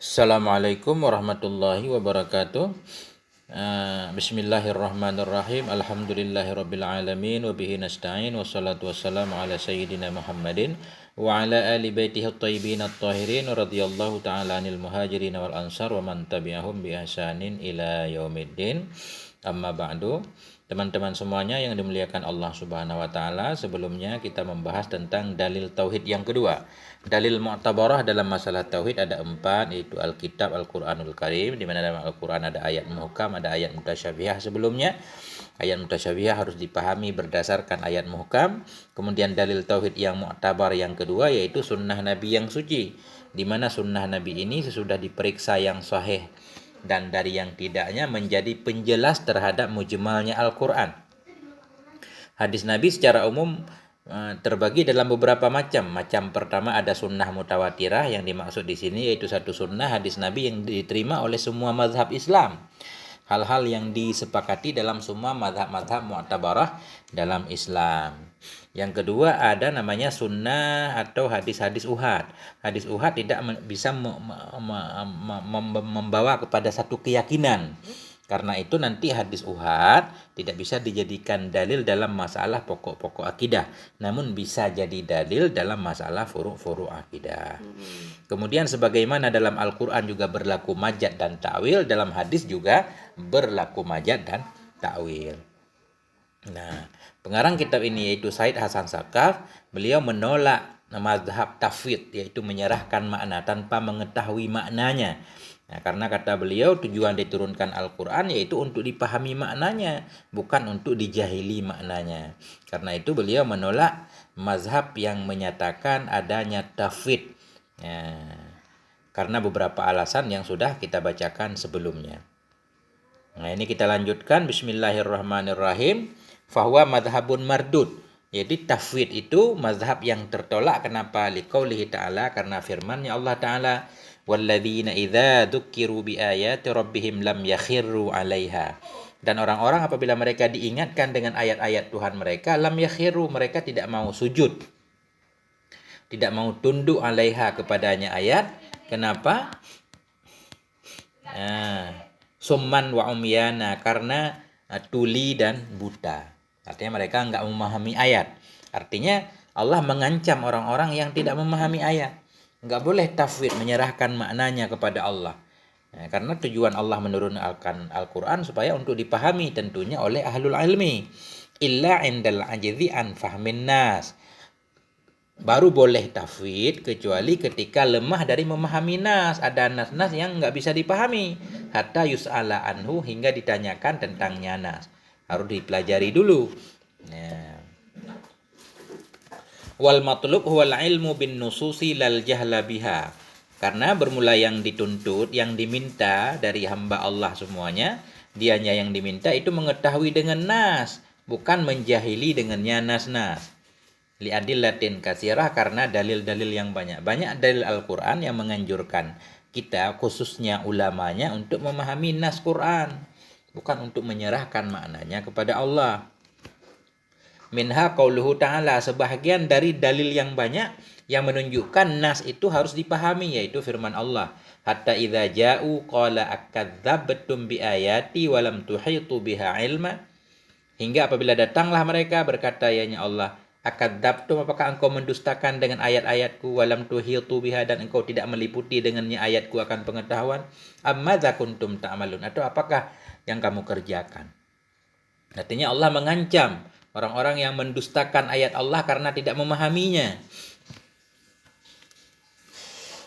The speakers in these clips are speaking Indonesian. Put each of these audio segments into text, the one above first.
Assalamualaikum warahmatullahi wabarakatuh. Bismillahirrahmanirrahim. Alhamdulillahirabbil alamin wa bihi nasta'in wassalatu wassalamu ala sayyidina Muhammadin wa ala ali baitihi at-thayyibin at-tahirin radhiyallahu ta'ala anil muhajirin wal ansar wa man tabi'ahum bi ihsanin ila yaumiddin. Amma ba'du. Teman-teman semuanya yang dimuliakan Allah Subhanahu wa taala, sebelumnya kita membahas tentang dalil tauhid yang kedua. Dalil mu'tabarah dalam masalah tauhid ada 4, yaitu Alkitab, Al-Qur'anul Karim, di mana dalam Al-Qur'an ada ayat muhkam, ada ayat mutasyabihah sebelumnya. Ayat mutasyabihah harus dipahami berdasarkan ayat muhkam. Kemudian dalil tauhid yang mu'tabar yang kedua yaitu sunnah Nabi yang suci, di mana sunnah Nabi ini sesudah diperiksa yang sahih dan dari yang tidaknya menjadi penjelas terhadap mujmalnya Al-Quran. Hadis Nabi secara umum terbagi dalam beberapa macam. Macam pertama ada sunnah mutawatirah, yang dimaksud di sini yaitu satu sunnah hadis Nabi yang diterima oleh semua mazhab Islam. Hal-hal yang disepakati dalam semua mazhab-mazhab mu'tabarah dalam Islam. Yang kedua ada namanya sunnah atau hadis-hadis uhad. Hadis uhad tidak bisa membawa kepada satu keyakinan. Karena itu nanti hadis uhad tidak bisa dijadikan dalil dalam masalah pokok-pokok akidah, namun bisa jadi dalil dalam masalah furu'-furu' akidah. Kemudian sebagaimana dalam Al-Quran juga berlaku majaz dan ta'wil, dalam hadis juga berlaku majaz dan ta'wil. Nah, pengarang kitab ini yaitu Said Hasan Saqaf, beliau menolak mazhab tafwid, yaitu menyerahkan makna tanpa mengetahui maknanya. Nah, karena kata beliau tujuan diturunkan Al-Quran yaitu untuk dipahami maknanya, bukan untuk dijahili maknanya. Karena itu beliau menolak mazhab yang menyatakan adanya tafwid. Karena beberapa alasan yang sudah kita bacakan sebelumnya. Nah, ini kita lanjutkan. Bismillahirrahmanirrahim. Fahuwa madhabun mardud. Jadi tafwid itu mazhab yang tertolak. Kenapa? Liqaulihi ta'ala, karena firman-Nya Allah Ta'ala, walladzina idza dzukiru biayati rabbihim lam yakhirru 'alaiha. Dan orang-orang apabila mereka diingatkan dengan ayat-ayat Tuhan mereka, lam yakhirru, mereka tidak mau sujud, tidak mau tunduk 'alaiha, kepadanya ayat. Kenapa? Summan wa umyana, karena tuli dan buta. Artinya mereka enggak memahami ayat. Artinya Allah mengancam orang-orang yang tidak memahami ayat. Enggak boleh tafwid, menyerahkan maknanya kepada Allah. Karena tujuan Allah menurunkan Al-Quran supaya untuk dipahami tentunya oleh ahlul ilmi. Illa indal ajzi an fahmin nas. Baru boleh tafwid kecuali ketika lemah dari memahami nas. Ada nas-nas yang enggak bisa dipahami. Hatta yus'ala anhu, hingga ditanyakan tentangnya nas. Harus dipelajari dulu. Wal matlub huwal ilmu bin nususi lal jahla biha. Karena bermula yang dituntut, yang diminta dari hamba Allah semuanya, dianya yang diminta itu mengetahui dengan nas, bukan menjahili dengannya nas-nas. Li'adillatin katsirah, karena dalil-dalil yang banyak. Banyak dalil Al-Quran yang menganjurkan kita, khususnya ulamanya, untuk memahami nas Quran, bukan untuk menyerahkan maknanya kepada Allah. Minha qauluhu ta'ala, sebahagian dari dalil yang banyak yang menunjukkan nas itu harus dipahami, yaitu firman Allah, hatta idza ja'u qala akadzabtum biayati wa lam tuhitu biha ilma. Hingga apabila datanglah mereka berkata, ya Allah, akadzabtum, apakah engkau mendustakan dengan ayat-ayatku, wa lam tuhitu biha, dan engkau tidak meliputi dengannya ayatku akan pengetahuan. Ammadza kuntum ta'malun, atau apakah yang kamu kerjakan. Artinya Allah mengancam orang-orang yang mendustakan ayat Allah karena tidak memahaminya.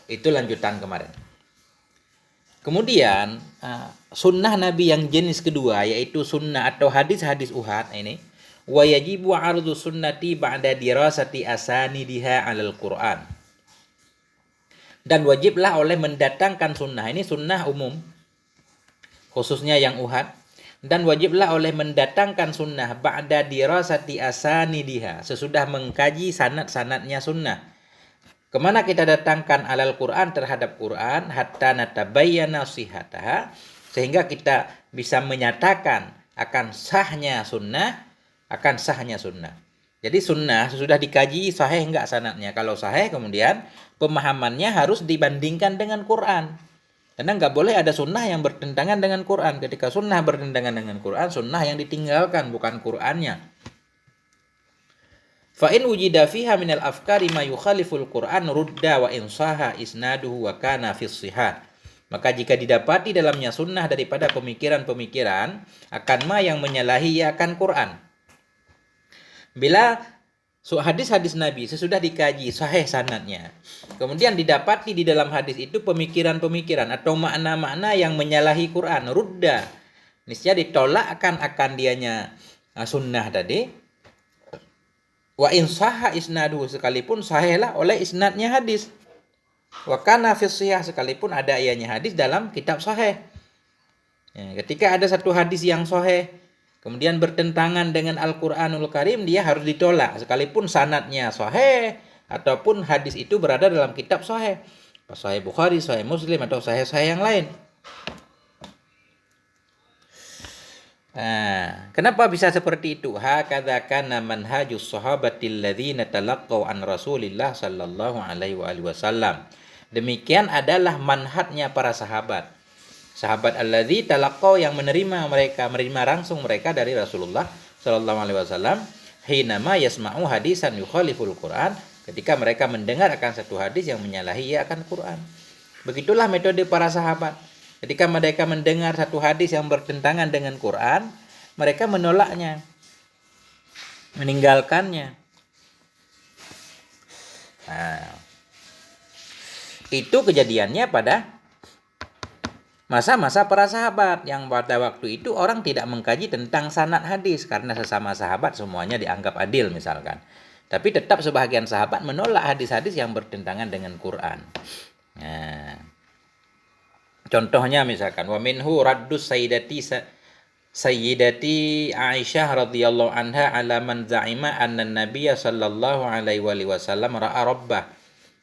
Itu lanjutan kemarin. Kemudian sunnah Nabi yang jenis kedua yaitu sunnah atau hadis-hadis uhad ini. Wa yajibu 'ardu sunnati ba'da dirasati asanidiha 'alal Qur'an. Dan wajiblah oleh mendatangkan sunnah, ini sunnah umum, khususnya yang uhad. Dan wajiblah oleh mendatangkan sunnah ba'da dirasati asanidiha, sesudah mengkaji sanad-sanadnya sunnah. Kemana kita datangkan alal Quran, terhadap Quran, hatta natabayyana sihataha, sehingga kita bisa menyatakan akan sahnya sunnah, Jadi sunnah sesudah dikaji sahih enggak sanadnya. Kalau sahih, kemudian pemahamannya harus dibandingkan dengan Quran. Karena nggak boleh ada sunnah yang bertentangan dengan Quran. Ketika sunnah bertentangan dengan Quran, sunnah yang ditinggalkan, bukan Qurannya. Fa in wujida fiha minal afkari ma yukhaliful Qur'an rudda wa insaha isnaduhu wa kana fis sihah. Maka jika didapati dalamnya sunnah daripada pemikiran-pemikiran akan ma yang menyalahi akan Quran. Bila hadis-hadis Nabi sesudah dikaji sahih sanadnya, kemudian didapati di dalam hadis itu pemikiran-pemikiran atau makna-makna yang menyalahi Quran, rudda, niscaya ditolak akan dianya sunnah tadi. Wa in sahha isnaduhu, sekalipun sahihlah oleh isnadnya hadis. Wa kana fi shihah, sekalipun ada ianya hadis dalam kitab sahih. Ya, ketika ada satu hadis yang sahih kemudian bertentangan dengan Al-Qur'anul Karim, dia harus ditolak sekalipun sanadnya sahih ataupun hadis itu berada dalam kitab sahih. Sahih Bukhari, sahih Muslim atau sahih-sahih yang lain. Kenapa bisa seperti itu? Hakadza kana manhajus sahabatil ladzina talaqqau an Rasulillah sallallahu alaihi wasallam. Demikian adalah manhajnya para sahabat. Sahabat alladzi talaqqau yang menerima langsung mereka dari Rasulullah sallallahu alaihi wasallam, hinama yasma'u hadisan yukhaliful Quran, ketika mereka mendengar akan satu hadis yang menyalahi akan Quran. Begitulah metode para sahabat. Ketika mereka mendengar satu hadis yang bertentangan dengan Quran, mereka menolaknya, meninggalkannya. Itu kejadiannya pada masa-masa para sahabat, yang pada waktu itu orang tidak mengkaji tentang sanad hadis karena sesama sahabat semuanya dianggap adil misalkan. Tapi tetap sebahagian sahabat menolak hadis-hadis yang bertentangan dengan Quran. Contohnya misalkan wa minhu raddus sayyidati Aisyah radhiyallahu anha ala man za'ima anna nabiyya sallallahu alaihi wasallam ra'a rabbah.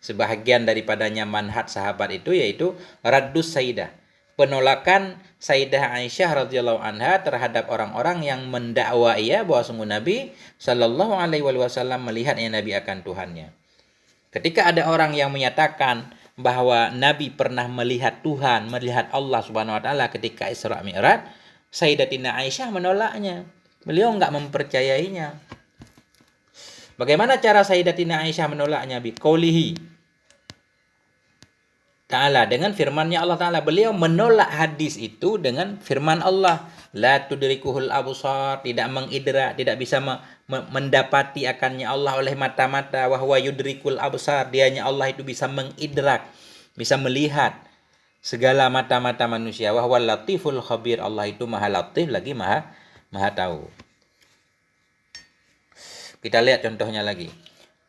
Sebahagian daripadanya manhaj sahabat itu yaitu raddus sayyidah, penolakan Sayyidah Aisyah radhiyallahu anha terhadap orang-orang yang mendakwa bahwa sungguh Nabi sallallahu alaihi wasallam melihatnya Nabi akan Tuhannya. Ketika ada orang yang menyatakan bahwa Nabi pernah melihat Tuhan, melihat Allah Subhanahu wa taala ketika Isra Mi'raj, Sayyidatina Aisyah menolaknya. Beliau enggak mempercayainya. Bagaimana cara Sayyidatina Aisyah menolaknya? Biqaulihi ta'ala, dengan firman-Nya Allah taala. Beliau menolak hadis itu dengan firman Allah, la tudrikuhul absar, tidak mengidrak, tidak bisa mendapati akannya Allah oleh mata-mata, wa huwa yudrikul absar, dianya Allah itu bisa mengidrak, bisa melihat segala mata-mata manusia, wa huwal latiful khabir, Allah itu maha latif lagi maha tahu. Kita lihat contohnya lagi.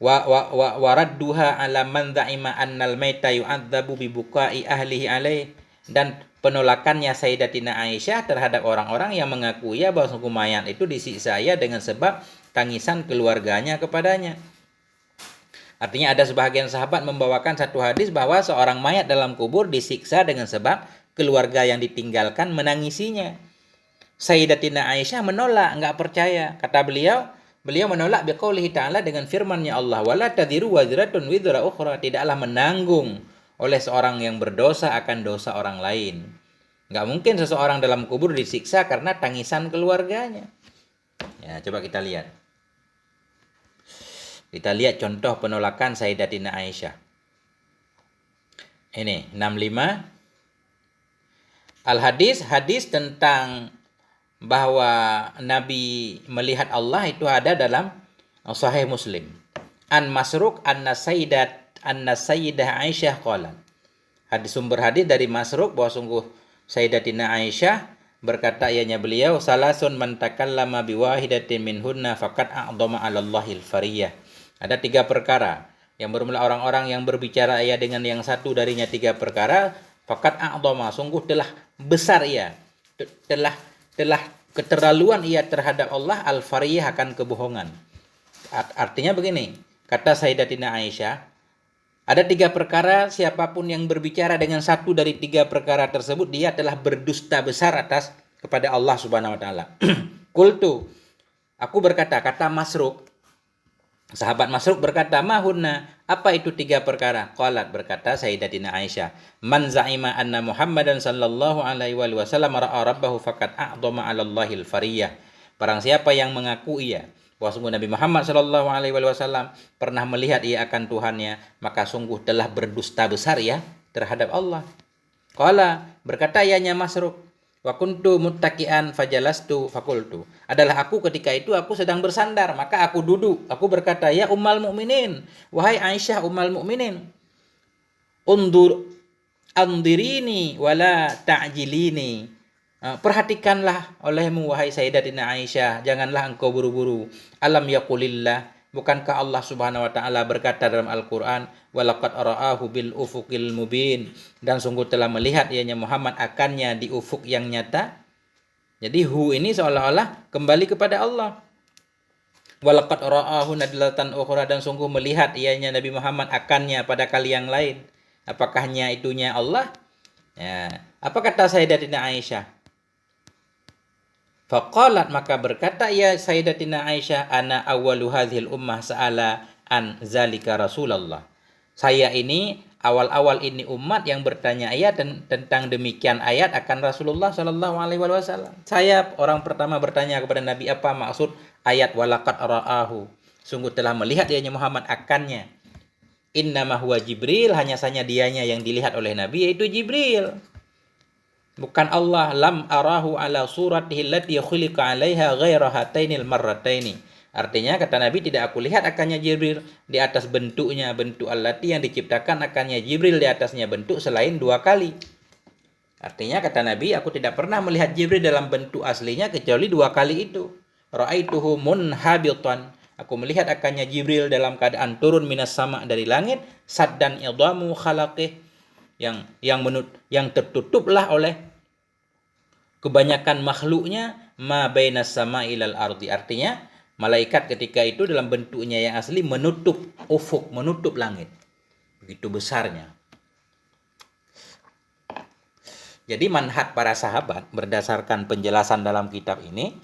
Wa radduha ala man za'ima annal maita yu'adzabu bi bukai ahlihi alaih, dan penolakannya Sayyidatina Aisyah terhadap orang-orang yang mengakui bahwa sungguh mayat itu disiksa dengan sebab tangisan keluarganya kepadanya. Artinya ada sebahagian sahabat membawakan satu hadis bahwa seorang mayat dalam kubur disiksa dengan sebab keluarga yang ditinggalkan menangisinya. Sayyidatina Aisyah menolak, enggak percaya. Kata beliau menolak biqaulihi ta'ala dengan firman-Nya Allah, wala tadziru wazratun wizra ukhra, tidaklah menanggung oleh seorang yang berdosa akan dosa orang lain. Enggak mungkin seseorang dalam kubur disiksa karena tangisan keluarganya. Ya, coba kita lihat. Kita lihat contoh penolakan Sayyidatina Aisyah. Ini 65. Hadis tentang bahwa Nabi melihat Allah itu ada dalam Sahih Muslim. An Masruq anna Sayyidah Aisyah qalat. Sumber hadis dari Masruq bahwa sungguh Sayyidatina Aisyah berkata ianya beliau, salasun man takallama biwahidatin minhunna faqad a'dhama 'ala Allahil fariyah. Ada 3 perkara yang bermula orang-orang yang berbicara dengan yang satu darinya 3 perkara, faqad a'dhama, sungguh telah besar telah keterlaluan terhadap Allah, al-fariyah, akan kebohongan. Artinya begini, kata Sayyidatina Aisyah, ada 3 perkara, siapapun yang berbicara dengan satu dari 3 perkara tersebut, dia telah berdusta besar kepada Allah Subhanahu wa taala. Qultu, aku berkata, kata Masruq, sahabat Masruq berkata, mahunna, Apa itu 3 perkara? Qalat, berkata Sayyidatina Aisyah, man za'ima anna Muhammadan sallallahu alaihi wasallam ra'a rabbahu faqad a'dhama 'ala Allahil fariyah. Barang siapa yang mengaku ia bahwa sungguh Nabi Muhammad sallallahu alaihi wasallam pernah melihat ia akan Tuhannya, maka sungguh telah berdusta besar ya terhadap Allah. Qala, berkata ianya Masruq, wa kuntu muttaqian fajalastu fakultu. Adalah aku ketika itu aku sedang bersandar, maka aku duduk. Aku berkata, ya Ummul Mukminin, wahai Aisyah Ummul Mukminin, undur andirini wala ta'jilini. Perhatikanlah olehmu wahai Sayyidatina Aisyah, janganlah engkau buru-buru. Alam yaqulillah, bukankah Allah Subhanahu wa taala berkata dalam Al-Qur'an, walaqad ra'ahu bil ufuqil mubin, dan sungguh telah melihat ianya Muhammad akannya di ufuk yang nyata. Jadi hu ini seolah-olah kembali kepada Allah. Walaqad ra'ahu nadlatan ukhra, dan sungguh melihat ianya Nabi Muhammad akannya pada kali yang lain. Apakahnya itunya Allah? Ya. Apa kata Sayyidatina Aisyah? Faqalat, maka berkata ya Sayyidatina Aisyah, ana awwalu hadhil ummah sa'ala an zalika Rasulullah. Saya ini awal-awal ini umat yang bertanya ayat tentang demikian ayat akan Rasulullah sallallahu alaihi wasallam. Saya orang pertama bertanya kepada Nabi apa maksud ayat walaqad ra'ahu. Sungguh telah melihat ianya Muhammad akannya. Innama huwa Jibril, hanya saja dianya yang dilihat oleh Nabi yaitu Jibril. Bukan Allah. Lam arahu ala suratihi allati khuliqa 'alaiha ghaira hatainil marrataini. Artinya kata Nabi, tidak aku lihat akannya Jibril di atas bentuknya, bentuk allati yang diciptakan akannya Jibril di atasnya bentuk selain 2 kali. Artinya kata Nabi, aku tidak pernah melihat Jibril dalam bentuk aslinya kecuali 2 kali itu. Ra'aituhu munhabitan. Aku melihat akannya Jibril dalam keadaan turun minas sama dari langit, saddan idhamu khalaqih, yang tertutuplah oleh kebanyakan makhluknya, ma bainas sama ilal ardi. Artinya malaikat ketika itu dalam bentuknya yang asli menutup ufuk, menutup langit. Begitu besarnya. Jadi manhaj para sahabat berdasarkan penjelasan dalam kitab ini,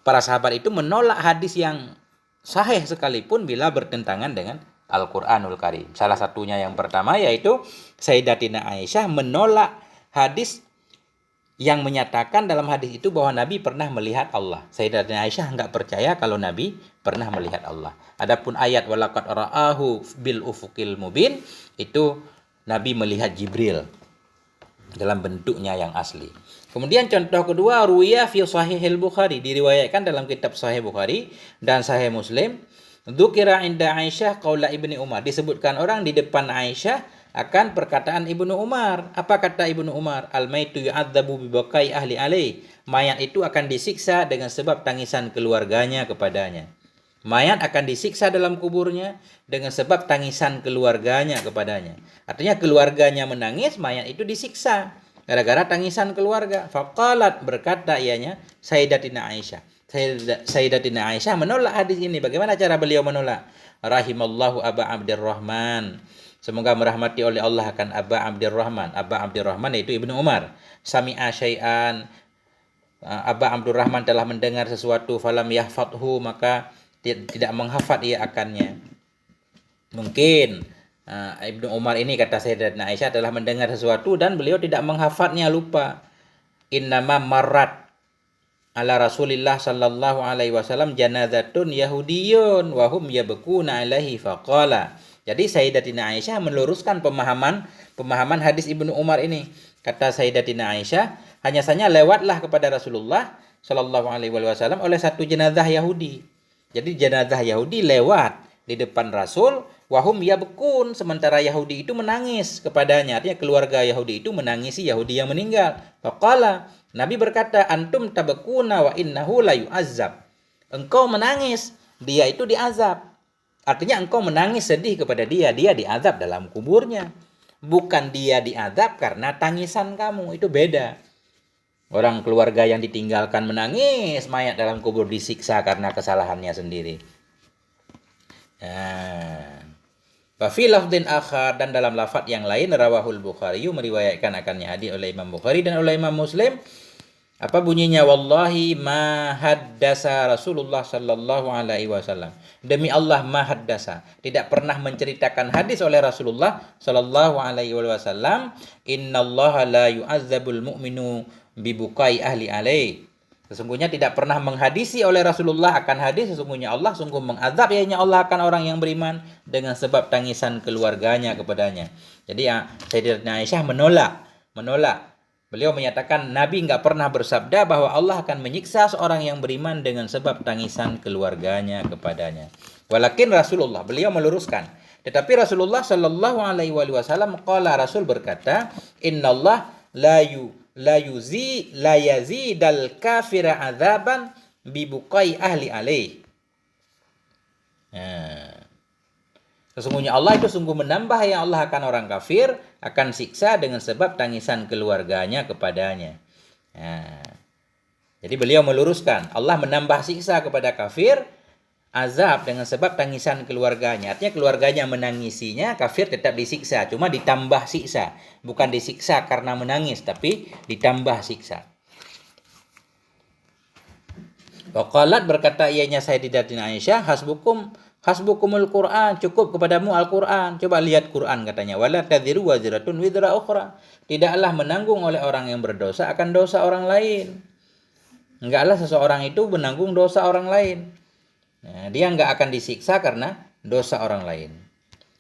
para sahabat itu menolak hadis yang sahih sekalipun bila bertentangan dengan Al-Quranul Karim. Salah satunya yang pertama yaitu Sayyidatina Aisyah menolak hadis yang menyatakan dalam hadis itu bahwa Nabi pernah melihat Allah. Sayyidatina Aisyah enggak percaya kalau Nabi pernah melihat Allah. Adapun ayat walaqad ra'ahu bil ufuqil mubin, itu Nabi melihat Jibril dalam bentuknya yang asli. Kemudian contoh kedua, ruwiya fi sahihil Bukhari, diriwayatkan dalam kitab Sahih Bukhari dan Sahih Muslim, dzukira inda Aisyah qaula Ibni Umar, disebutkan orang di depan Aisyah akan perkataan Ibnu Umar. Apa kata Ibnu Umar? Al-maitu yu'adzabu bi bakai ahli alaih. Mayat itu akan disiksa dengan sebab tangisan keluarganya kepadanya. Mayat akan disiksa dalam kuburnya dengan sebab tangisan keluarganya kepadanya. Artinya keluarganya menangis, mayat itu disiksa gara-gara tangisan keluarga. Faqalat, berkata ianya Sayyidatina Aisyah. Sayyidatina Aisyah menolak hadis ini. Bagaimana cara beliau menolak? Rahimallahu Aba Abdurrahman. Semoga merahmati oleh Allah akan Aba Abdurrahman. Aba Abdurrahman yaitu Ibnu Umar. Sami'a syai'an. Aba Abdurrahman telah mendengar sesuatu, falam yahfadhu, maka tidak menghafal ia akannya. Mungkin Ibnu Umar ini, kata Sayyidatina Aisyah, telah mendengar sesuatu dan beliau tidak menghafalnya, lupa. Innama marrat ala Rasulillah sallallahu alaihi wasallam janazatun yahudiyun wa hum yabkuna alaihi faqala. Jadi Sayyidatina Aisyah meluruskan pemahaman hadis Ibnu Umar ini. Kata Sayyidatina Aisyah, hanya saja lewatlah kepada Rasulullah sallallahu alaihi wasallam oleh satu jenazah Yahudi. Jadi jenazah Yahudi lewat di depan Rasul, wahum yabkun, sementara Yahudi itu menangis kepadanya. Artinya keluarga Yahudi itu menangisi Yahudi yang meninggal. Faqala, Nabi berkata, antum tabakuna wa innahu la yu'azzab. Engkau menangis, dia itu diazab. Artinya engkau menangis sedih kepada dia diazab dalam kuburnya. Bukan dia diazab karena tangisan kamu, itu beda. Orang keluarga yang ditinggalkan menangis, mayat dalam kubur disiksa karena kesalahannya sendiri. Wa fi lafdhin akhar, dan dalam lafaz yang lain, rawahul Bukhari, meriwayatkan akannya hadis oleh Imam Bukhari dan oleh Imam Muslim, Apa bunyinya? Wallahi ma haddasa Rasulullah sallallahu alaihi wasallam. Demi Allah ma haddasa. Tidak pernah menceritakan hadis oleh Rasulullah sallallahu alaihi wasallam. Innallaha la yu'azzabul mu'minu bibukai ahli alaih. Sesungguhnya tidak pernah menghadisi oleh Rasulullah akan hadis. Sesungguhnya Allah sungguh mengazab ianya Allah akan orang yang beriman dengan sebab tangisan keluarganya kepadanya. Jadi Sayyidatina Aisyah menolak. Beliau menyatakan Nabi nggak pernah bersabda bahwa Allah akan menyiksa seorang yang beriman dengan sebab tangisan keluarganya kepadanya. Walakin Rasulullah, beliau meluruskan. Tetapi Rasulullah Shallallahu Alaihi Wasallam qala, Rasul berkata, Innallah la yazidal kafira adzaban bibukai ahli alaih. Sesungguhnya Allah itu sungguh menambah yang Allah akan orang kafir akan siksa dengan sebab tangisan keluarganya kepadanya. Jadi beliau meluruskan Allah menambah siksa kepada kafir azab dengan sebab tangisan keluarganya. Artinya keluarganya menangisinya, kafir tetap disiksa, cuma ditambah siksa, bukan disiksa karena menangis tapi ditambah siksa. Waqalat berkata ianya Sayyidatina Aisyah, hasbukumul Quran, cukup kepadamu Al-Quran. Coba lihat Quran katanya. Wala tadziru waziratun widra ukhra. Tidaklah menanggung oleh orang yang berdosa akan dosa orang lain. Enggaklah seseorang itu menanggung dosa orang lain. Nah, dia enggak akan disiksa karena dosa orang lain.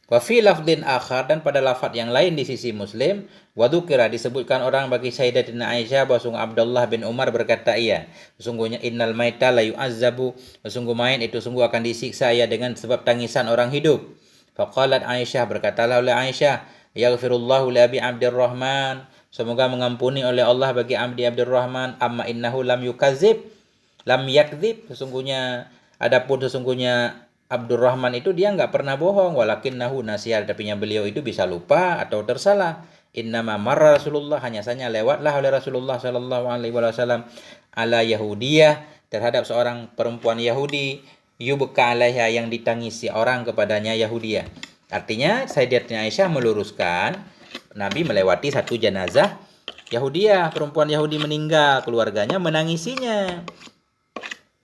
Wa fi lafdin akhar, dan pada lafaz yang lain di sisi Muslim, wa dzukira, disebutkan orang bagi Sayyidatina Aisyah bahwa Abdullah bin Umar berkata ia, sesungguhnya innal maita la yu'azzabu, sesungguh mayit itu sungguh akan disiksa ya dengan sebab tangisan orang hidup. Faqalat Aisyah, berkatalah oleh Aisyah, yaghfirullahu li Abi Abdurrahman, semoga mengampuni oleh Allah bagi Abi Abdurrahman, amma innahu lam yakdzib, sesungguhnya Abdurrahman itu dia nggak pernah bohong, walakinnahu nasiya, tapi beliau itu bisa lupa atau tersalah. Innama marra Rasulullah, hanya saja lewatlah oleh Rasulullah sallallahu alaihi wasallam ala Yahudiyah, terhadap seorang perempuan Yahudi, yubka alaiha, yang ditangisi orang kepadanya Yahudiyah. Artinya Sayyidatina Aisyah meluruskan Nabi melewati satu jenazah Yahudiyah, perempuan Yahudi meninggal, keluarganya menangisinya.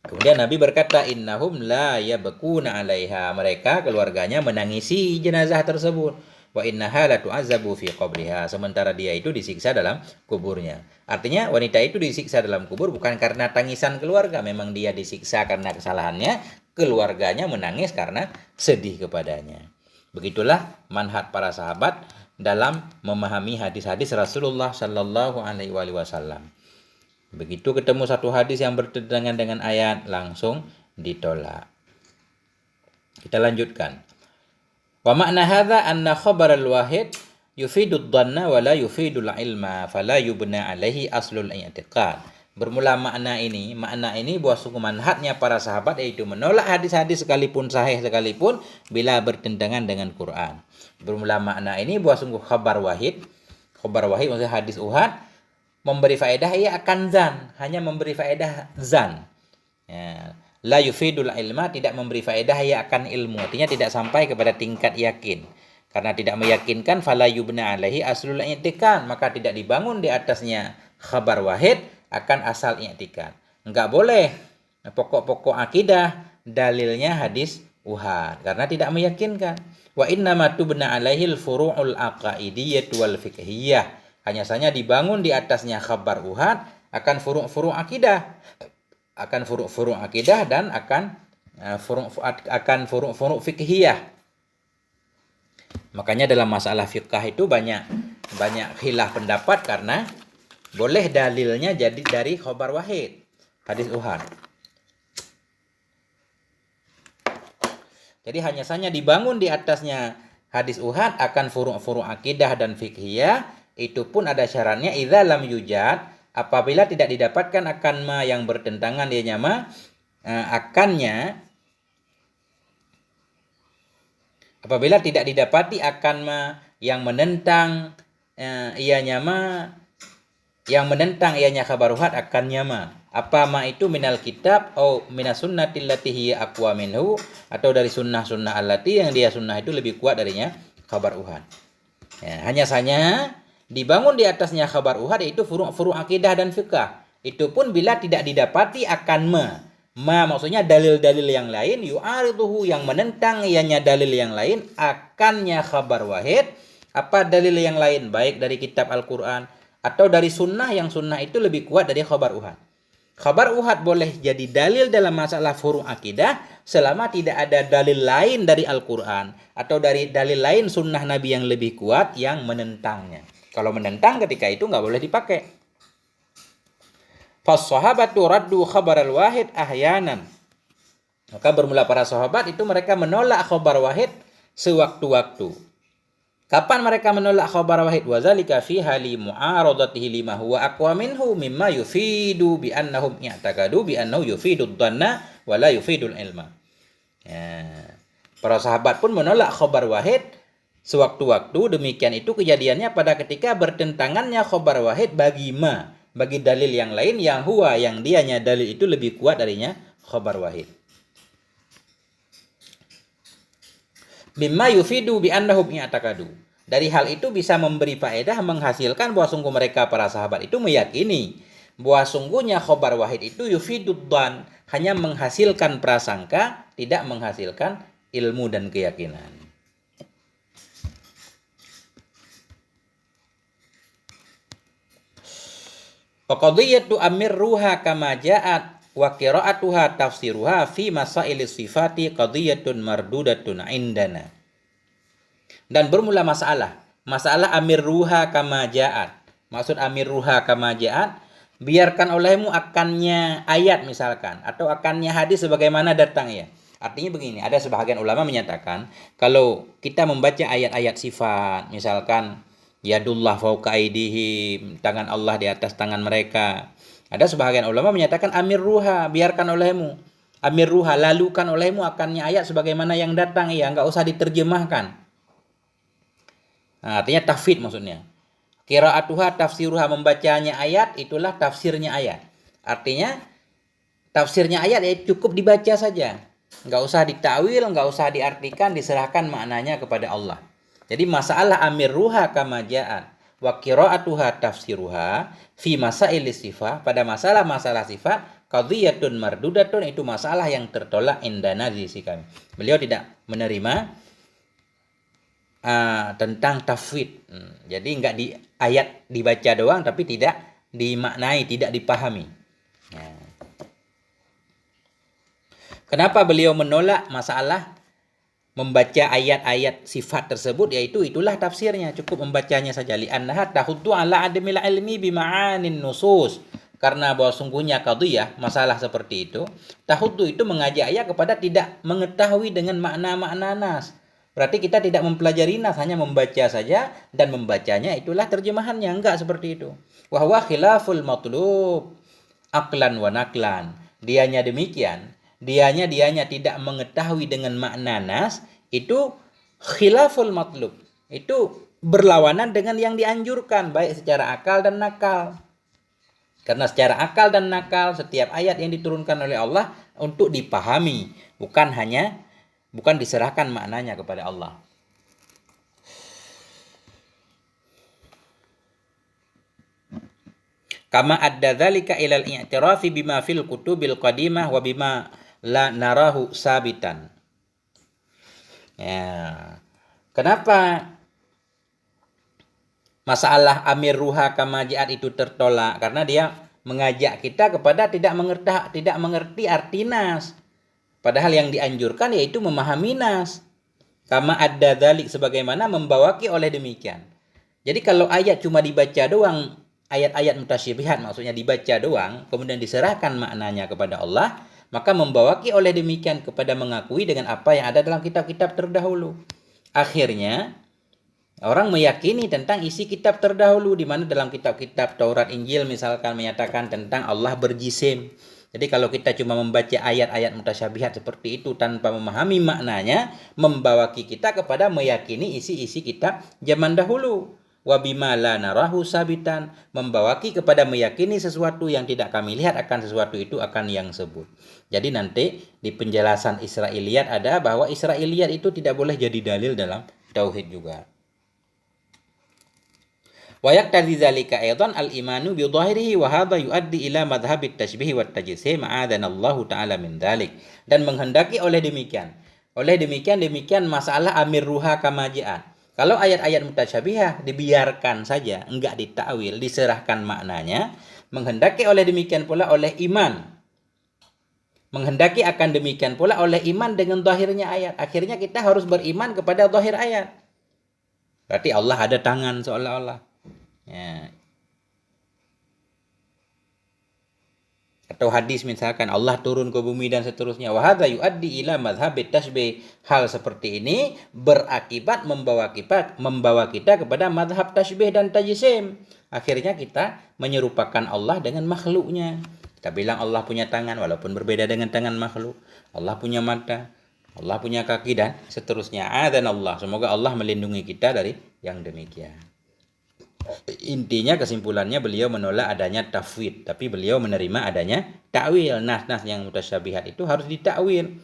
Kemudian Nabi berkata, innahum la yabkuna 'alaiha, mereka keluarganya menangisi jenazah tersebut. Wa innaha la tu'azzabu fi qabriha, sementara dia itu disiksa dalam kuburnya. Artinya wanita itu disiksa dalam kubur bukan karena tangisan keluarga, memang dia disiksa karena kesalahannya, keluarganya menangis karena sedih kepadanya. Begitulah manhaj para sahabat dalam memahami hadis-hadis Rasulullah sallallahu alaihi wasallam. Begitu ketemu satu hadis yang bertentangan dengan ayat, langsung ditolak. Kita lanjutkan. Wa makna hadza anna khabar al-wahid yufidud dhanna wa la yufidul ilma fala yubna alaihi aslul i'tiqad. Bermula makna ini bahwa sungguh manhajnya para sahabat yaitu menolak hadis-hadis sekalipun sahih sekalipun bila bertentangan dengan Quran. Bermula makna ini bahwa sungguh khabar wahid maksudnya hadis uhad memberi faedah ia akan zan, hanya memberi faedah zan. Ya. La yufidul ilma, tidak memberi faedah ia akan ilmu, artinya tidak sampai kepada tingkat yakin. Karena tidak meyakinkan, fala yubna alaihi aslul i'tikad, maka tidak dibangun di atasnya khabar wahid akan asal i'tikad. Enggak boleh pokok-pokok akidah dalilnya hadis uhad karena tidak meyakinkan. Wa innama tubna alaihi al-furu'ul aqaidiyyah wal fiqhiyyah. Hanya saja dibangun di atasnya khabar uhad akan furu' akidah, dan akan furu' fiqhiyah. Makanya dalam masalah fiqh itu banyak khilaf pendapat karena boleh dalilnya jadi dari khabar wahid, hadis uhad. Jadi hanya saja dibangun di atasnya hadis uhad akan furu' akidah dan fiqhiyah. Itu pun ada syaratnya, idza lam yujad, apabila tidak didapatkan akan ma yang bertentangan dia ma akannya, apabila tidak didapati akan ma yang menentang ianya ma, yang menentang ianya khabar uhad akannya ma. Apa ma itu minal kitab atau minas sunnatil lati hiya aqwa minhu, atau dari sunnah allati yang dia sunnah itu lebih kuat darinya khabar uhad. Ya, hanya saja dibangun di atasnya khabar uhad yaitu furu' akidah dan fiqh. Itu pun bila tidak didapati akan ma maksudnya dalil-dalil yang lain, yu'ariduhu yang menentang ianya dalil yang lain, akannya khabar wahid. Apa dalil yang lain, baik dari kitab Al-Quran atau dari sunnah, yang sunnah itu lebih kuat dari khabar uhad. Khabar uhad boleh jadi dalil dalam masalah furu' akidah selama tidak ada dalil lain dari Al-Quran atau dari dalil lain sunnah Nabi yang lebih kuat yang menentangnya. Kalau menentang ketika itu nggak boleh dipakai. Fas-sahabatu raddu khabar al-wahid ahyanan. Maka bermula para sahabat itu mereka menolak khabar wahid sewaktu-waktu. Kapan mereka menolak khabar wahid? Wa zalika fi hali mu'aradatihi lima huwa aqwa minhu mimma yufidu bi annahum i'taqadu bi annahu yufidu dhanna wa la yufidul ilma. Ya. Para sahabat pun menolak khabar wahid sewaktu-waktu. Demikian itu kejadiannya pada ketika bertentangannya khabar wahid bagi dalil yang lain yang huwa yang dianya dalil itu lebih kuat darinya khabar wahid. Mimma yufidu bi annahum i'taqadu. Dari hal itu bisa memberi faedah menghasilkan bahwa sungguh mereka para sahabat itu meyakini bahwa sungguhnya khabar wahid itu yufidud dhan, hanya menghasilkan prasangka, tidak menghasilkan ilmu dan keyakinan. Faqadiyatu amirruha kama ja'at wa qira'atuha tafsiruha fi masailis sifati qadiyatun mardudatun indana. Dan bermula masalah amirruha kama ja'at. Maksud amirruha kama ja'at, biarkan olehmu akannya ayat misalkan atau akannya hadis sebagaimana datangnya. Artinya begini, ada sebahagian ulama menyatakan kalau kita membaca ayat-ayat sifat, misalkan yadullah fauqa aidihim, tangan Allah di atas tangan mereka. Ada sebahagian ulama menyatakan amirruha, biarkan olehmu. Amirruha, lalukan olehmu akannya ayat sebagaimana yang datang, ya, enggak usah diterjemahkan. Nah, artinya tafsir maksudnya. Qira'atuha tafsiruha, membacanya ayat itulah tafsirnya ayat. Artinya tafsirnya ayat ya cukup dibaca saja. Enggak usah ditakwil, enggak usah diartikan, diserahkan maknanya kepada Allah. Jadi masalah amirruha kama ja'at wa qira'atuha tafsiruha fi masailis sifat, pada masalah-masalah sifat, qadhiyatun mardudatun, itu masalah yang tertolak indana di sisi kami. Beliau tidak menerima tentang tafwid. Jadi enggak di ayat dibaca doang tapi tidak dimaknai, tidak dipahami. Ya. Kenapa beliau menolak masalah membaca ayat-ayat sifat tersebut, yaitu itulah tafsirnya, cukup membacanya saja. Li'annaha tahuddu ala adamil ilmi bima'anin nusus, karena bahwa sungguhnya qadhiyah masalah seperti itu, tahuddu itu mengajak ayat kepada tidak mengetahui dengan makna-makna nas. Berarti kita tidak mempelajari nas, hanya membaca saja, dan membacanya itulah terjemahannya. Enggak seperti itu. Wa huwa khilaful matlub aqlan wa naklan. Dianya demikian. Dianya tidak mengetahui dengan makna nas, itu khilaful matlub. Itu berlawanan dengan yang dianjurkan baik secara akal dan nakal. Karena secara akal dan nakal setiap ayat yang diturunkan oleh Allah untuk dipahami, bukan diserahkan maknanya kepada Allah. Kama adda dzalika ilal i'tirafi bima fil kutubil qadimah wa bima la narahu sabitan. Ya. Kenapa masalah amirruha kama ja'at itu tertolak? Karena dia mengajak kita kepada tidak mengerti arti nas. Padahal yang dianjurkan yaitu memahami nas. Kama adda dzalik, sebagaimana membawaki oleh demikian. Jadi kalau ayat cuma dibaca doang, ayat-ayat mutasyabihat maksudnya dibaca doang, kemudian diserahkan maknanya kepada Allah, maka membawaki oleh demikian kepada mengakui dengan apa yang ada dalam kitab-kitab terdahulu. Akhirnya orang meyakini tentang isi kitab terdahulu, di mana dalam kitab-kitab Taurat Injil misalkan menyatakan tentang Allah berjisim. Jadi kalau kita cuma membaca ayat-ayat mutasyabihat seperti itu tanpa memahami maknanya, membawaki kita kepada meyakini isi-isi kitab zaman dahulu. Wa bima la narahu sabitan, membawaki kepada meyakini sesuatu yang tidak kami lihat akan sesuatu itu akan yang sebut. Jadi nanti di penjelasan Israiliyat ada bahwa Israiliyat itu tidak boleh jadi dalil dalam tauhid juga. Wa yaqtadi dzalika aidan al-imanu bi dhahirihi wa hadha yuaddi ila madhhabit tashbih wat tajsim a'adanallahu ta'ala min dzalik. Dan menghendaki oleh demikian masalah amirruha kama ja'a. Kalau ayat-ayat mutasyabihah dibiarkan saja, enggak ditakwil, diserahkan maknanya, menghendaki oleh demikian pula oleh iman. Menghendaki akan demikian pula oleh iman dengan zahirnya ayat. Akhirnya kita harus beriman kepada zahir ayat. Berarti Allah ada tangan seolah-olah. Ya. Atau hadis misalkan Allah turun ke bumi dan seterusnya. Wa hadza yuaddi ila madhhabit tashbih. Hal seperti ini berakibat membawa kita kepada madhab tashbih dan tajsim. Akhirnya kita menyerupakan Allah dengan makhluknya. Kita bilang Allah punya tangan walaupun berbeda dengan tangan makhluk. Allah punya mata, Allah punya kaki dan seterusnya. Adzanallah. Semoga Allah melindungi kita dari yang demikian. Intinya kesimpulannya beliau menolak adanya tafwid, tapi beliau menerima adanya takwil. Nas-nas yang mutasyabihat itu harus ditakwil.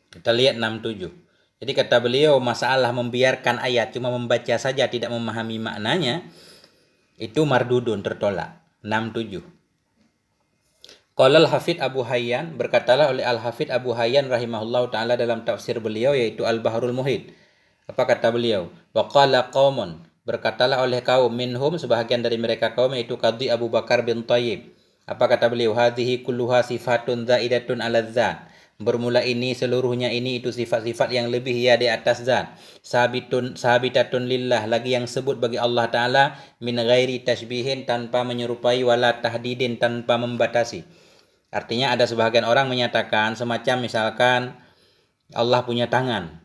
Kita lihat 67. Jadi kata beliau masalah membiarkan ayat cuma membaca saja tidak memahami maknanya itu mardudun, tertolak. 67. Qala al-Hafidz Abu Hayyan, berkatalah oleh al-Hafidz Abu Hayyan rahimahullahu taala dalam tafsir beliau yaitu Al-Bahrul Muhit. Apa kata beliau? Wa qala qaumun, berkatalah oleh kaum minhum sebahagian dari mereka kaum yaitu Qadhi Abu Bakar bin Thayyib. Apa kata beliau? Hadhihi kulluha sifatun zaidatun 'ala dzat. Bermula ini seluruhnya ini itu sifat-sifat yang lebih ya di atas zat. Sahabitatun lillah, lagi yang sebut bagi Allah Ta'ala min ghairi tashbihin, tanpa menyerupai, wala tahdidin, tanpa membatasi. Artinya ada sebahagian orang menyatakan semacam misalkan Allah punya tangan.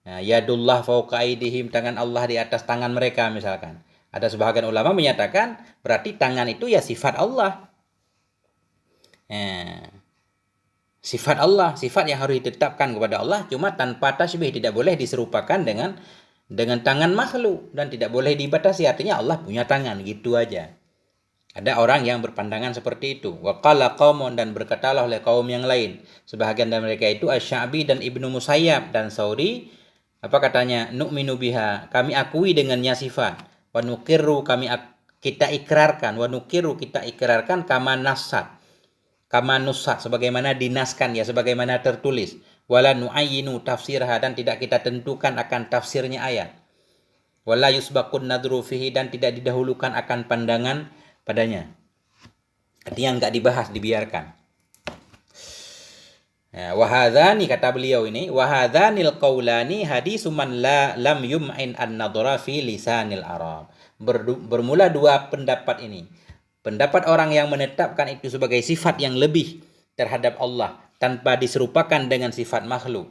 Yadullah fauqa aidihim, tangan Allah di atas tangan mereka misalkan. Ada sebahagian ulama menyatakan berarti tangan itu ya sifat Allah. Sifat Allah, sifat yang harus ditetapkan kepada Allah, cuma tanpa tasbih, tidak boleh diserupakan dengan tangan makhluk dan tidak boleh dibatasi. Artinya Allah punya tangan, gitu aja. Ada orang yang berpandangan seperti itu. Wa qala qaumun, dan berkatalah oleh kaum yang lain. Sebahagian dari mereka itu Asy-Sya'bi dan Ibnu Musayyab dan Sauri. Apa katanya? Nu'minu biha, kami akui dengannya sifat. Wa nuqirru, kita ikrarkan. Wa nuqirru, kita ikrarkan kama nasat. Kama nusat, sebagaimana dinaskan ya, sebagaimana tertulis. Wala nu'ayyinu tafsirha, dan tidak kita tentukan akan tafsirnya ayat. Wala yusbaqun nadru fihi, dan tidak didahulukan akan pandangan padanya. Artinya enggak dibahas, dibiarkan. Wahadhani, kata beliau ini, wahadhanil qaulani hadisuman lam yum'in an-nadra fi lisanil Arab. Bermula dua pendapat ini. Pendapat orang yang menetapkan itu sebagai sifat yang lebih terhadap Allah tanpa diserupakan dengan sifat makhluk.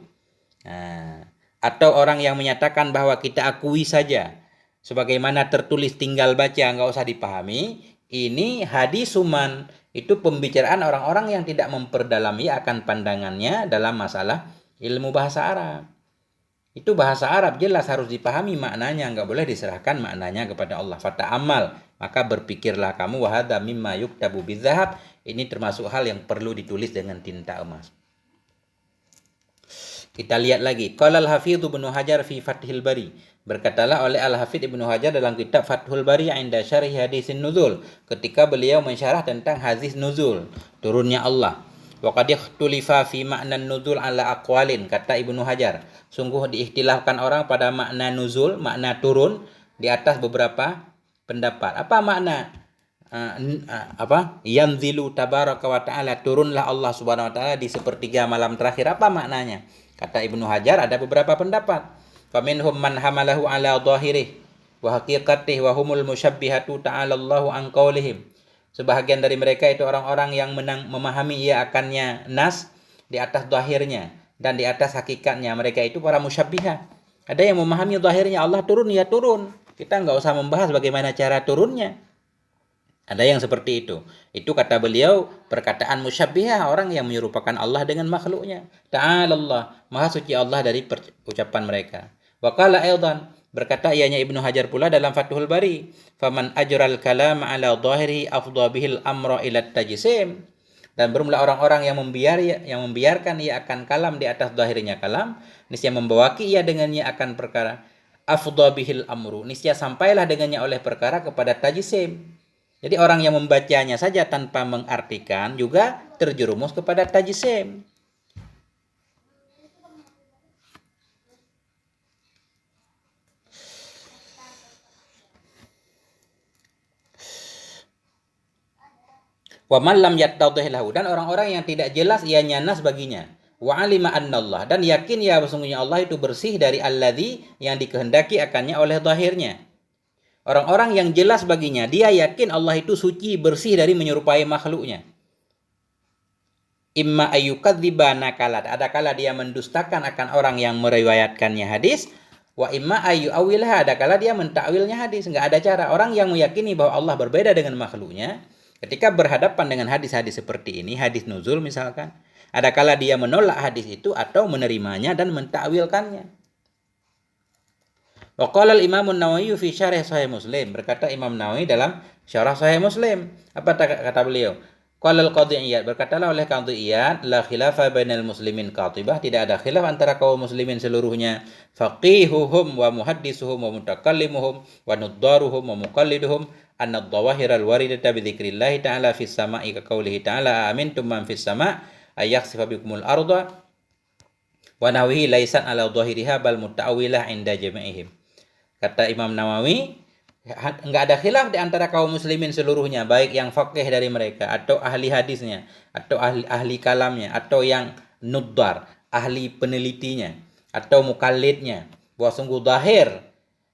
Atau orang yang menyatakan bahwa kita akui saja sebagaimana tertulis tinggal baca, enggak usah dipahami. Ini hadisuman, itu pembicaraan orang-orang yang tidak memperdalami akan pandangannya dalam masalah ilmu bahasa Arab. Itu bahasa Arab jelas harus dipahami maknanya, enggak boleh diserahkan maknanya kepada Allah. Fata'amal, maka berpikirlah kamu, wahada mimma yuktabu bidzahab, ini termasuk hal yang perlu ditulis dengan tinta emas. Kita lihat lagi. Qala al-Hafidz Ibnu Hajar fi Fathil Bari, berkatalah oleh Al-Hafidz Ibnu Hajar dalam kitab Fathul Bari inda syarih hadisin nuzul, ketika beliau mensyarah tentang hadis nuzul, turunnya Allah. Wa qad ikhtulifa fi ma'na nuzul ala aqwalin, kata Ibnu Hajar, sungguh diikhtilafkan orang pada makna nuzul, makna turun, di atas beberapa pendapat. Apa makna yanzilu tabaraka wa ta'ala, turunlah Allah Subhanahu wa taala di sepertiga malam terakhir, apa maknanya? Kata Ibnu Hajar ada beberapa pendapat. Faminhum man hamalahu ala dhahirih wa haqiqatih wa humul musyabbihatu ta'ala Allahu an qaulihim. Sebahagian dari mereka itu orang-orang yang memahami ia akannya nas di atas zahirnya dan di atas hakikatnya. Mereka itu para musyabbihah. Ada yang memahami zahirnya Allah turun, ya turun. Kita nggak usah membahas bagaimana cara turunnya. Ada yang seperti itu. Itu kata beliau perkataan musyabbihah, orang yang menyerupakan Allah dengan makhluknya. Ta'ala Allah, maha suci Allah dari ucapan mereka. Wa qala aidan, berkata ianya Ibnu Hajar pula dalam Fathul Bari, faman ajral kalam ala dhahiri afdha bihil amra ila tajsim. Dan bermula orang-orang yang membiarkan ia akan kalam di atas zahirnya kalam, niscaya membawaki ia dengannya akan perkara afdha bihil amru, niscaya sampailah dengannya oleh perkara kepada tajsim. Jadi orang yang membacanya saja tanpa mengartikan juga terjerumus kepada tajsim. Wa man lam yattadhih lahu, dan orang-orang yang tidak jelas ianya nas baginya. Wa alima annallah, dan yakin ya sesungguhnya Allah itu bersih dari alladzi yang dikehendaki akannya oleh zahirnya. Orang-orang yang jelas baginya, dia yakin Allah itu suci, bersih dari menyerupai makhluknya. Imma ayyukadziba nakalat, adakala dia mendustakan akan orang yang meriwayatkannya hadis, wa imma ayyu awilah, adakala dia mentakwilnya hadis. Enggak ada cara. Orang yang meyakini bahwa Allah berbeda dengan makhluknya, ketika berhadapan dengan hadis-hadis seperti ini, hadis nuzul misalkan, adakala dia menolak hadis itu atau menerimanya dan mentakwilkannya. Wa qala al-Imam an-Nawawi fi syarah Sahih Muslim, berkata Imam Nawawi dalam syarah Sahih Muslim, apa kata beliau? Qala al-Qadhi Iyad, berkatalah oleh Qadhi Iyad, la khilafa bainal muslimin qatibah, tidak ada khilaf antara kaum muslimin seluruhnya, faqihuhum wa muhaddisuhum wa mutakallimuhum wa nuddaruhum wa muqalliduhum anna ad-dawahir al-waridata bi dzikrillah ta'ala fis sama'i ka qoulihi ta'ala amintum man fis sama' ay yakhsifa bikumul arda wa nahwihi laisan ala dhahiriha bal muta'awilah inda jami'ihim. Kata Imam Nawawi, enggak ada khilaf di antara kaum muslimin seluruhnya, baik yang faqih dari mereka atau ahli hadisnya atau ahli kalamnya atau yang nuddar, ahli penelitinya atau mukallidnya, bahwa sungguh zahir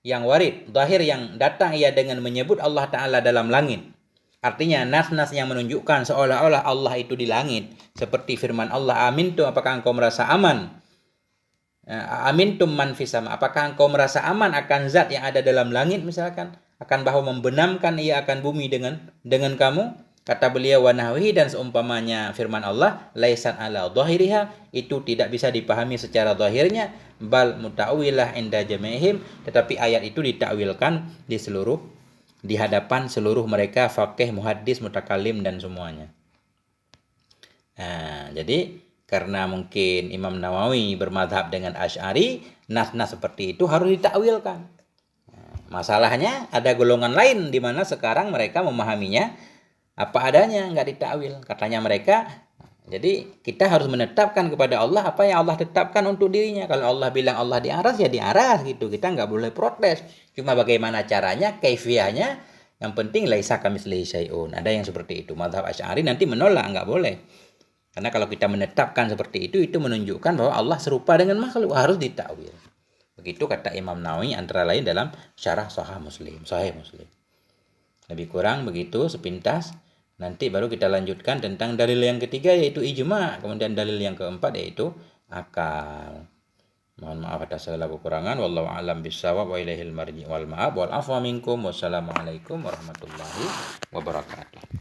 yang warid, zahir yang datang ia dengan menyebut Allah Ta'ala dalam langit. Artinya nas-nas yang menunjukkan seolah-olah Allah itu di langit, seperti firman Allah, amintum, apakah engkau merasa aman? Amintum man fis sama, apakah engkau merasa aman akan zat yang ada dalam langit misalkan, akan bahwa membenamkan ia akan bumi dengan kamu. Kata beliau, wa nahwihi, dan seumpamanya firman Allah, laisan ala dhahiriha, itu tidak bisa dipahami secara zahirnya, bal muta'awilah inda jami'ihim, tetapi ayat itu ditakwilkan di hadapan seluruh mereka, faqih, muhaddis, mutakallim, dan semuanya. Nah, jadi karena mungkin Imam Nawawi bermadhab dengan Asy'ari, nas-nas seperti itu harus ditakwilkan. Masalahnya ada golongan lain di mana sekarang mereka memahaminya apa adanya, nggak ditakwil. Katanya mereka, jadi kita harus menetapkan kepada Allah apa yang Allah tetapkan untuk dirinya. Kalau Allah bilang Allah di aras, ya di aras gitu. Kita nggak boleh protes. Cuma bagaimana caranya, kaifiyahnya, yang penting laisa kamitslihi syai'un. Ada yang seperti itu. Mazhab Asy'ari nanti menolak, nggak boleh. Karena kalau kita menetapkan seperti itu menunjukkan bahwa Allah serupa dengan makhluk, harus ditakwil. Begitu kata Imam Nawawi antara lain dalam syarah Sahih Muslim. Lebih kurang begitu sepintas. Nanti baru kita lanjutkan tentang dalil yang ketiga, yaitu ijma'. Kemudian dalil yang keempat yaitu akal. Mohon maaf atas segala kekurangan. Wallahu a'lam bishawab wa ilaihil marji wal ma'ab wal afwa minkum. Wassalamualaikum warahmatullahi wabarakatuh.